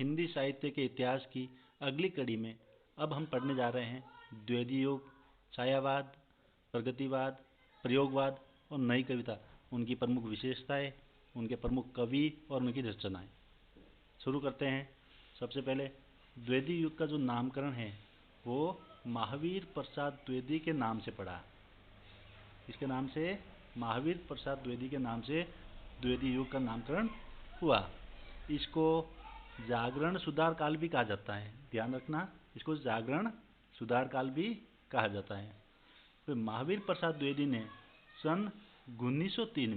हिंदी साहित्य के इतिहास की अगली कड़ी में अब हम पढ़ने जा रहे हैं द्विवेदी युग, छायावाद, प्रगतिवाद, प्रयोगवाद और नई कविता, उनकी प्रमुख विशेषताएं, उनके प्रमुख कवि और उनकी रचनाएं। शुरू करते हैं। सबसे पहले द्विवेदी युग का जो नामकरण है वो महावीर प्रसाद द्विवेदी के नाम से पड़ा। इसके नाम से महावीर प्रसाद द्विवेदी के नाम से द्विवेदी युग का नामकरण हुआ। इसको जागरण सुधार काल भी कहा जाता है, ध्यान रखना, इसको जागरण सुधार काल भी कहा जाता है। फिर महावीर प्रसाद द्विवेदी ने सन 1903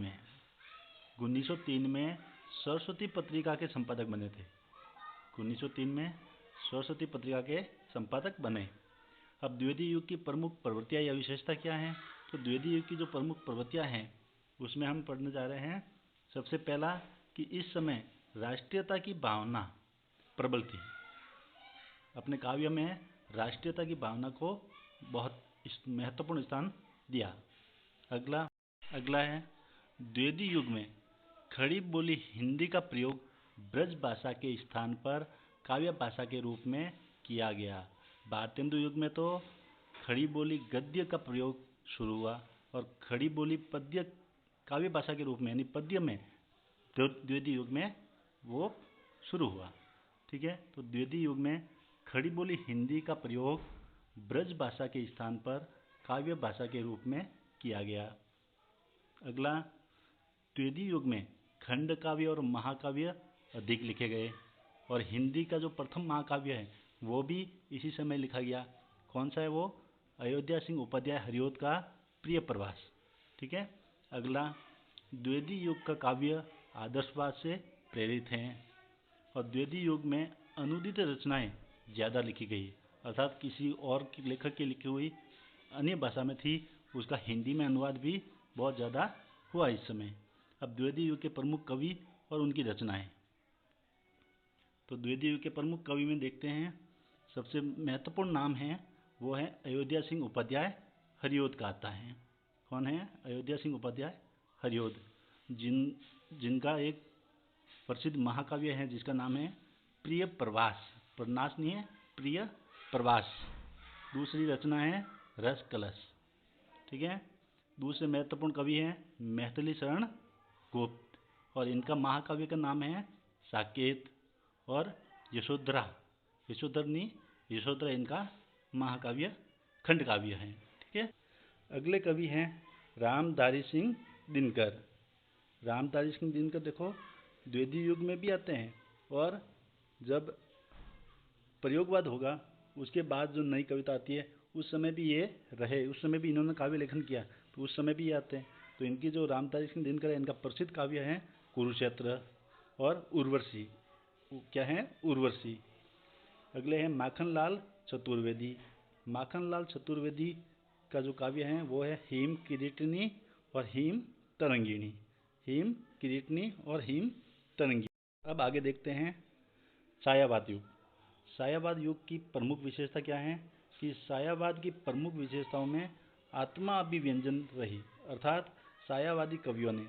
में सरस्वती पत्रिका के संपादक बने थे। 1903 में सरस्वती पत्रिका के संपादक बने। अब द्विवेदी युग की प्रमुख प्रवृत्तियां या विशेषता क्या हैं? तो द्विवेदी युग की जो प्रमुख प्रवृत्तियां हैं उसमें हम पढ़ने जा रहे हैं। सबसे पहला कि इस समय राष्ट्रीयता की भावना प्रबल थी। अपने काव्य में राष्ट्रीयता की भावना को बहुत महत्वपूर्ण स्थान दिया। अगला है द्विवेदी युग में खड़ी बोली हिंदी का प्रयोग ब्रज भाषा के स्थान पर काव्य भाषा के रूप में किया गया। भारतेंदु युग में तो खड़ी बोली गद्य का प्रयोग शुरू हुआ और खड़ी बोली पद्य काव्य भाषा के रूप में यानी पद्य में द्विवेदी युग में वो शुरू हुआ। ठीक है, तो द्विवेदी युग में खड़ी बोली हिंदी का प्रयोग ब्रज भाषा के स्थान पर काव्य भाषा के रूप में किया गया। अगला, द्विवेदी युग में खंड काव्य और महाकाव्य अधिक लिखे गए और हिंदी का जो प्रथम महाकाव्य है वो भी इसी समय लिखा गया। कौन सा है वो? अयोध्या सिंह उपाध्याय हरिऔध का प्रिय प्रवास। ठीक है। अगला, द्विवेदी युग का काव्य आदर्शवाद से प्रेरित हैं और द्विवेदी युग में अनुदित रचनाएं ज़्यादा लिखी गई, अर्थात किसी और लेखक की लिखी हुई अन्य भाषा में थी, उसका हिंदी में अनुवाद भी बहुत ज़्यादा हुआ इस समय। अब द्विवेदी युग के प्रमुख कवि और उनकी रचनाएं। तो द्विवेदी युग के प्रमुख कवि में देखते हैं, सबसे महत्वपूर्ण नाम है वो है अयोध्या सिंह उपाध्याय हरिऔध का आता है। कौन है? अयोध्या सिंह उपाध्याय हरिऔध, जिनका एक प्रसिद्ध महाकाव्य है जिसका नाम है प्रिय प्रवास। प्रनाश नहीं है, प्रिय प्रवास। दूसरी रचना है रस कलश। ठीक है। दूसरे महत्वपूर्ण कवि हैं मैथिली शरण गुप्त और इनका महाकाव्य का नाम है साकेत और यशोधरा। यशोधरा इनका महाकाव्य खंड काव्य है। ठीक है। अगले कवि हैं रामधारी सिंह दिनकर। रामधारी सिंह दिनकर देखो द्विवेदी युग में भी आते हैं और जब प्रयोगवाद होगा उसके बाद जो नई कविता आती है उस समय भी ये रहे, उस समय भी इन्होंने काव्य लेखन किया, तो उस समय भी ये आते हैं। तो इनकी जो रामधारी सिंह दिनकर है इनका प्रसिद्ध काव्य है कुरुक्षेत्र और उर्वशी। क्या है? उर्वशी। अगले हैं माखनलाल चतुर्वेदी। माखनलाल चतुर्वेदी का जो काव्य है वो है हिम किरीटिनी और हिम तरंगिणी। हिम किरीटिनी और हिम तरंगिणी। अब आगे देखते हैं छायावाद युग। छायावाद युग की प्रमुख विशेषता क्या है कि छायावाद की प्रमुख विशेषताओं में आत्मा अभिव्यंजन रही, अर्थात छायावादी कवियों ने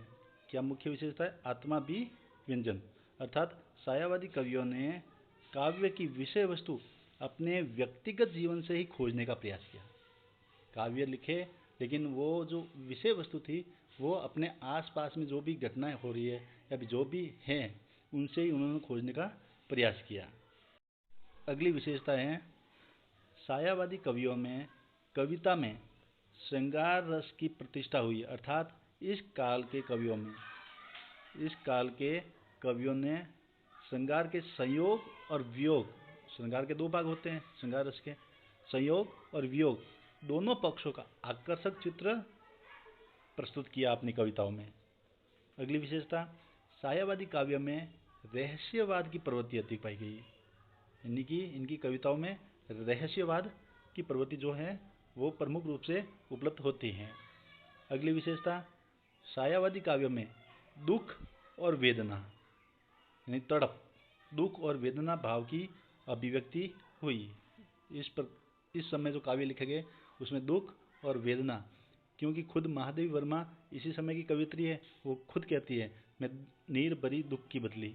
क्या मुख्य विशेषता है? आत्मा अभिव्यंजन, अर्थात छायावादी कवियों ने काव्य की विषय वस्तु अपने व्यक्तिगत जीवन से ही खोजने का प्रयास किया। काव्य लिखे लेकिन वो जो विषय वस्तु थी वो अपने आसपास में जो भी घटनाएं हो रही है या जो भी हैं उनसे ही उन्होंने खोजने का प्रयास किया। अगली विशेषता है छायावादी कवियों में कविता में श्रृंगार रस की प्रतिष्ठा हुई, अर्थात इस काल के कवियों ने श्रृंगार के संयोग और वियोग, श्रृंगार के दो भाग होते हैं श्रृंगार रस के, संयोग और वियोग दोनों पक्षों का आकर्षक चित्र प्रस्तुत किया अपनी कविताओं में। अगली विशेषता, छायावादी काव्य में रहस्यवाद की प्रवृत्ति अधिक पाई गई, यानी कि इनकी कविताओं में रहस्यवाद की प्रवृत्ति जो है वो प्रमुख रूप से उपलब्ध होती हैं। अगली विशेषता, छायावादी काव्य में दुख और वेदना यानी तड़प, दुख और वेदना भाव की अभिव्यक्ति हुई। इस समय जो काव्य लिखे गए उसमें दुख और वेदना, क्योंकि खुद महादेवी वर्मा इसी समय की कवियत्री है, वो खुद कहती है मैं नीर भरी दुख की बदली,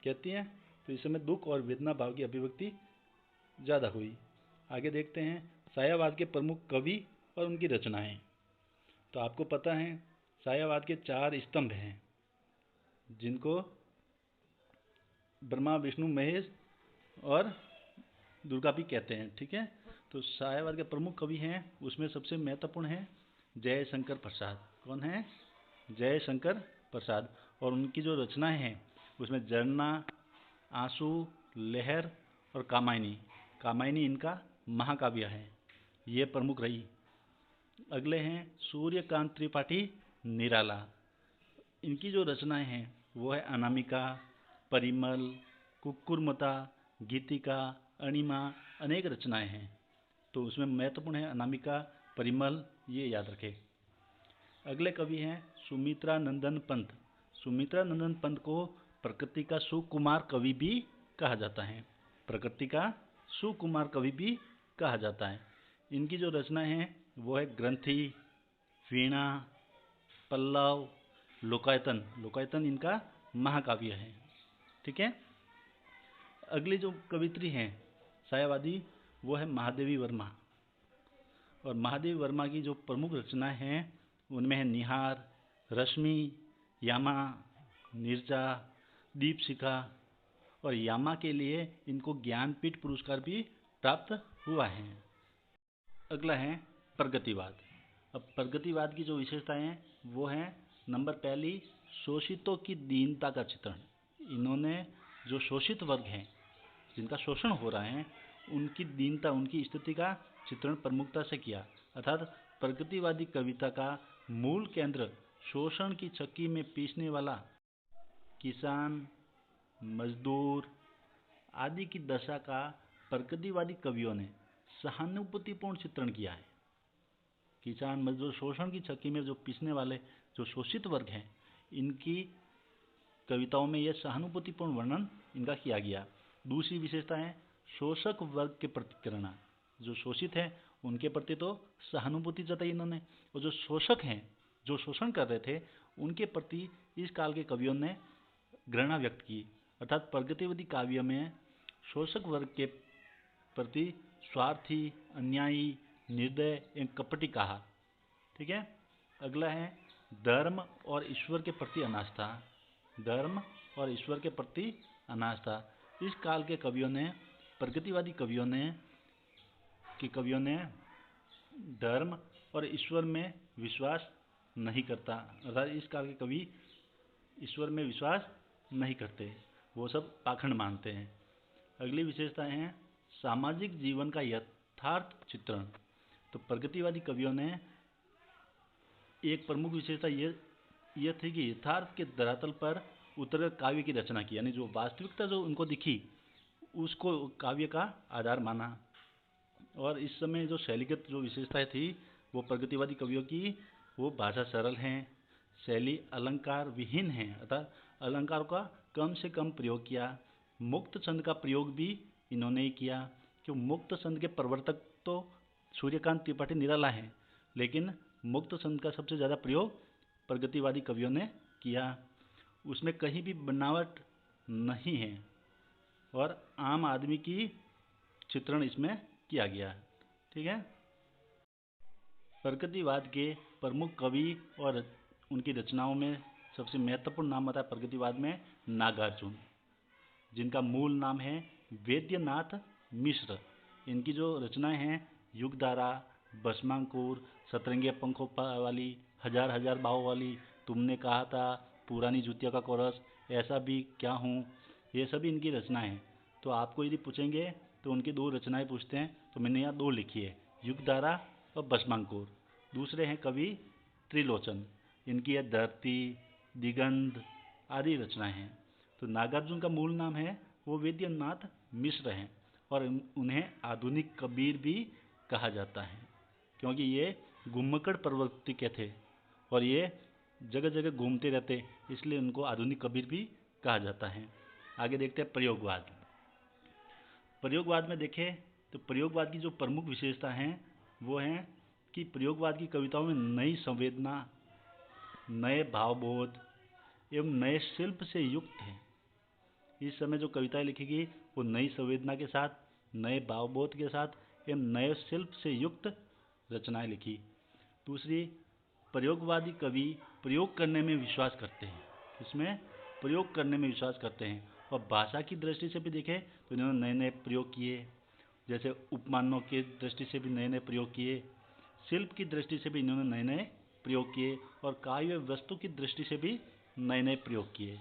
कहती है तो इस समय दुख और वेदना भाव की अभिव्यक्ति ज़्यादा हुई। आगे देखते हैं सायावाद के प्रमुख कवि और उनकी रचनाएं। तो आपको पता है सायावाद के 4 स्तंभ हैं जिनको ब्रह्मा विष्णु महेश और दुर्गा भी कहते हैं। ठीक है, तो सायावाद के प्रमुख कवि हैं, उसमें सबसे महत्वपूर्ण है जयशंकर प्रसाद। कौन है? जयशंकर प्रसाद। और उनकी जो रचनाएं हैं उसमें झरना, आंसू, लहर और कामायनी इनका महाकाव्य है, ये प्रमुख रही। अगले हैं सूर्यकांत त्रिपाठी निराला। इनकी जो रचनाएं हैं वो है अनामिका, परिमल, कुक्कुरमता, गीतिका, अणिमा, अनेक रचनाएं हैं। तो उसमें महत्वपूर्ण है अनामिका, परिमल, ये याद रखें। अगले कवि हैं सुमित्रा नंदन पंत। सुमित्रा नंदन पंत को प्रकृति का सुकुमार कवि भी कहा जाता है। प्रकृति का सुकुमार कवि भी कहा जाता है। इनकी जो रचनाएं हैं वो है ग्रंथि, वीणा, पल्लव, लोकायतन इनका महाकाव्य है। ठीक है, अगली जो कवित्री हैं सायावादी वो है महादेवी वर्मा। और महादेवी वर्मा की जो प्रमुख रचनाएं हैं उनमें है निहार, रश्मि, यामा, निर्जा, दीपशिखा। और यामा के लिए इनको ज्ञानपीठ पुरस्कार भी प्राप्त हुआ है। अगला है प्रगतिवाद। अब प्रगतिवाद की जो विशेषताएं हैं वो हैं नंबर पहली, शोषितों की दीनता का चित्रण। इन्होंने जो शोषित वर्ग हैं जिनका शोषण हो रहा है उनकी दीनता, उनकी स्थिति का चित्रण प्रमुखता से किया। अर्थात प्रगतिवादी कविता का मूल केंद्र शोषण की चक्की में पीसने वाला किसान, मजदूर आदि की दशा का प्रगतिवादी कवियों ने सहानुभूतिपूर्ण चित्रण किया है। किसान, मजदूर, शोषण की चक्की में जो पीसने वाले जो शोषित वर्ग हैं इनकी कविताओं में यह सहानुभूतिपूर्ण वर्णन इनका किया गया। दूसरी विशेषता है शोषक वर्ग के प्रति करुणा। जो शोषित है उनके प्रति तो सहानुभूति जताई इन्होंने, और जो शोषक हैं, जो शोषण कर रहे थे, उनके प्रति इस काल के कवियों ने घृणा व्यक्त की। अर्थात प्रगतिवादी काव्य में शोषक वर्ग के प्रति स्वार्थी, अन्यायी, निर्दय एवं कपटी कहा। ठीक है, अगला है धर्म और ईश्वर के प्रति अनास्था। धर्म और ईश्वर के प्रति अनास्था। इस काल के कवियों ने, प्रगतिवादी कवियों ने धर्म और ईश्वर में विश्वास नहीं करता। अर्थात इस काल के कवि ईश्वर में विश्वास नहीं करते, वो सब पाखंड मानते हैं। अगली विशेषता है सामाजिक जीवन का यथार्थ चित्रण। तो प्रगतिवादी कवियों ने एक प्रमुख विशेषता ये थी कि यथार्थ के धरातल पर उतर काव्य की रचना की, यानी जो वास्तविकता जो उनको दिखी उसको काव्य का आधार माना। और इस समय जो शैलीगत जो विशेषताएं थी वो प्रगतिवादी कवियों की, वो भाषा सरल हैं, शैली अलंकार विहीन है, अर्थात अलंकार का कम से कम प्रयोग किया। मुक्त छंद का प्रयोग भी इन्होंने ही किया, क्यों मुक्त छंद के प्रवर्तक तो सूर्यकांत त्रिपाठी निराला हैं, लेकिन मुक्त छंद का सबसे ज़्यादा प्रयोग प्रगतिवादी कवियों ने किया। उसमें कहीं भी बनावट नहीं है और आम आदमी की चित्रण इसमें किया गया। ठीक है, प्रगतिवाद के प्रमुख कवि और उनकी रचनाओं में सबसे महत्वपूर्ण नाम आता है प्रगतिवाद में नागार्जुन, जिनका मूल नाम है वैद्यनाथ मिश्र। इनकी जो रचनाएं हैं युगधारा, भस्मांकुर, सतरंगी पंखों वाली, हजार हजार बाहों वाली, तुमने कहा था, पुरानी जुतिया का कोरस, ऐसा भी क्या हूँ, ये सभी इनकी रचनाएं हैं। तो आपको यदि पूछेंगे तो उनकी 2 रचनाएं पूछते हैं, तो मैंने यहाँ 2 लिखी है, युगधारा और भस्मांकुर। दूसरे हैं कवि त्रिलोचन, इनकी है धरती, दिगंध आदि रचनाएं हैं। तो नागार्जुन का मूल नाम है वो वैद्यनाथ मिश्र हैं और उन्हें आधुनिक कबीर भी कहा जाता है, क्योंकि ये घुमक्कड़ प्रवृत्ति के थे और ये जगह जगह घूमते रहते, इसलिए उनको आधुनिक कबीर भी कहा जाता है। आगे देखते हैं प्रयोगवाद। प्रयोगवाद में देखें तो प्रयोगवाद की जो प्रमुख विशेषता हैं वो हैं कि प्रयोगवाद की कविताओं में नई संवेदना, नए भावबोध एवं नए शिल्प से युक्त है। इस समय जो कविताएं लिखेगी वो नई संवेदना के साथ, नए भावबोध के साथ एवं नए शिल्प से युक्त रचनाएं लिखी। दूसरी, प्रयोगवादी कवि प्रयोग करने में विश्वास करते हैं। इसमें प्रयोग करने में विश्वास करते हैं और भाषा की दृष्टि से भी देखें तो इन्होंने नए नए प्रयोग किए, जैसे उपमानों की दृष्टि से भी नए नए प्रयोग किए, शिल्प की दृष्टि से भी इन्होंने नए नए प्रयोग किए और काव्य वस्तु की दृष्टि से भी नए नए प्रयोग किए।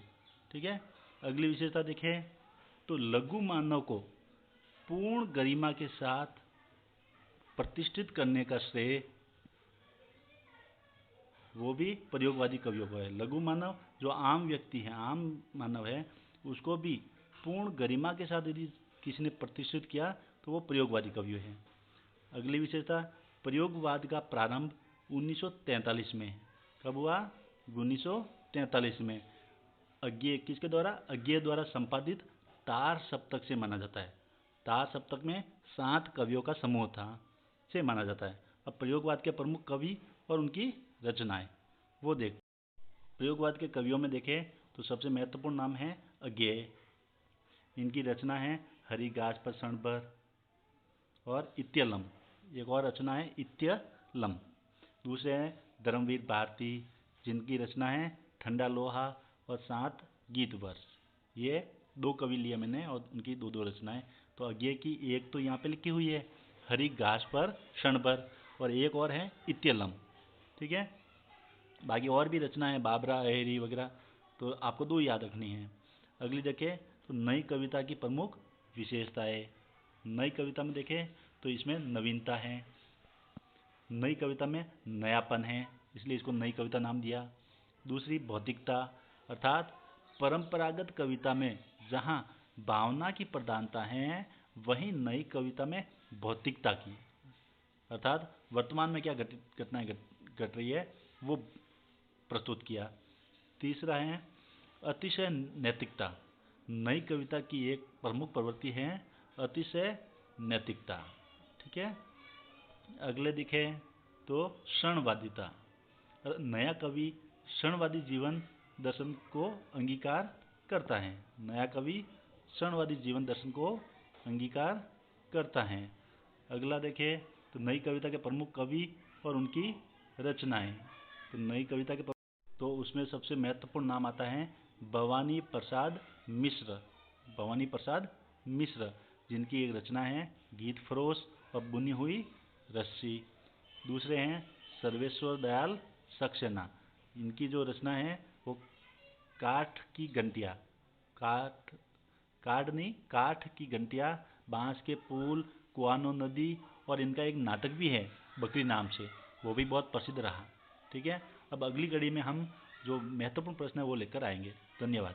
ठीक है। अगली विशेषता देखें तो लघु मानव को पूर्ण गरिमा के साथ प्रतिष्ठित करने का श्रेय वो भी प्रयोगवादी कवियों को है। लघु मानव जो आम व्यक्ति है, आम मानव है, उसको भी पूर्ण गरिमा के साथ यदि किसी ने प्रतिष्ठित किया तो वो प्रयोगवादी कवियों है। अगली विशेषता, प्रयोगवाद का प्रारंभ 1943 में। कब हुआ? 1943 में। अज्ञेय किसके द्वारा? अज्ञेय द्वारा संपादित तार सप्तक से माना जाता है। तार सप्तक में 7 कवियों का समूह था से माना जाता है। अब प्रयोगवाद के प्रमुख कवि और उनकी रचनाएं वो देख। प्रयोगवाद के कवियों में देखें तो सबसे महत्वपूर्ण नाम है अज्ञेय। इनकी रचना है हरिगास पर क्षणभर और इत्यलम। एक और रचना है इत्यलम। दूसरे हैं धर्मवीर भारती, जिनकी रचना है ठंडा लोहा और 7 गीत वर्ष। ये 2 कवि लिए मैंने और उनकी 2 रचनाएं। तो अज्ञेय की एक तो यहाँ पे लिखी हुई है हरिघास पर क्षणभर और एक और है इत्यलम। ठीक है। बाकी और भी रचनाएं बाबरा, अहेरी वगैरह, तो आपको 2 याद रखनी है। अगली देखें तो नई कविता की प्रमुख विशेषताएं। नई कविता में देखें तो इसमें नवीनता है, नई कविता में नयापन है, इसलिए इसको नई कविता नाम दिया। दूसरी भौतिकता, अर्थात परंपरागत कविता में जहाँ भावना की प्रधानता है वहीं नई कविता में भौतिकता की, अर्थात वर्तमान में क्या घटनाएं घट रही है वो प्रस्तुत किया। तीसरा है अतिशय नैतिकता। नई कविता की एक प्रमुख प्रवृत्ति है अतिशय नैतिकता। ठीक है। अगले दिखे तो क्षणवादिता। नया कवि क्षणवादी जीवन दर्शन को अंगीकार करता है। नया कवि क्षणवादी जीवन दर्शन को अंगीकार करता है। अगला देखे तो नई कविता के प्रमुख कवि और उनकी रचनाएं। तो नई कविता के तो उसमें सबसे महत्वपूर्ण नाम आता है भवानी प्रसाद मिश्र। भवानी प्रसाद मिश्र, जिनकी एक रचना है गीत फरोश और बुनी हुई रस्सी। दूसरे हैं सर्वेश्वर दयाल सक्सेना। इनकी जो रचना है वो काठ की घंटियाँ, काठ की घंटियाँ, बांस के पुल, कुआनो नदी, और इनका एक नाटक भी है बकरी नाम से, वो भी बहुत प्रसिद्ध रहा। ठीक है। अब अगली कड़ी में हम जो महत्वपूर्ण प्रश्न है वो लेकर आएंगे। धन्यवाद।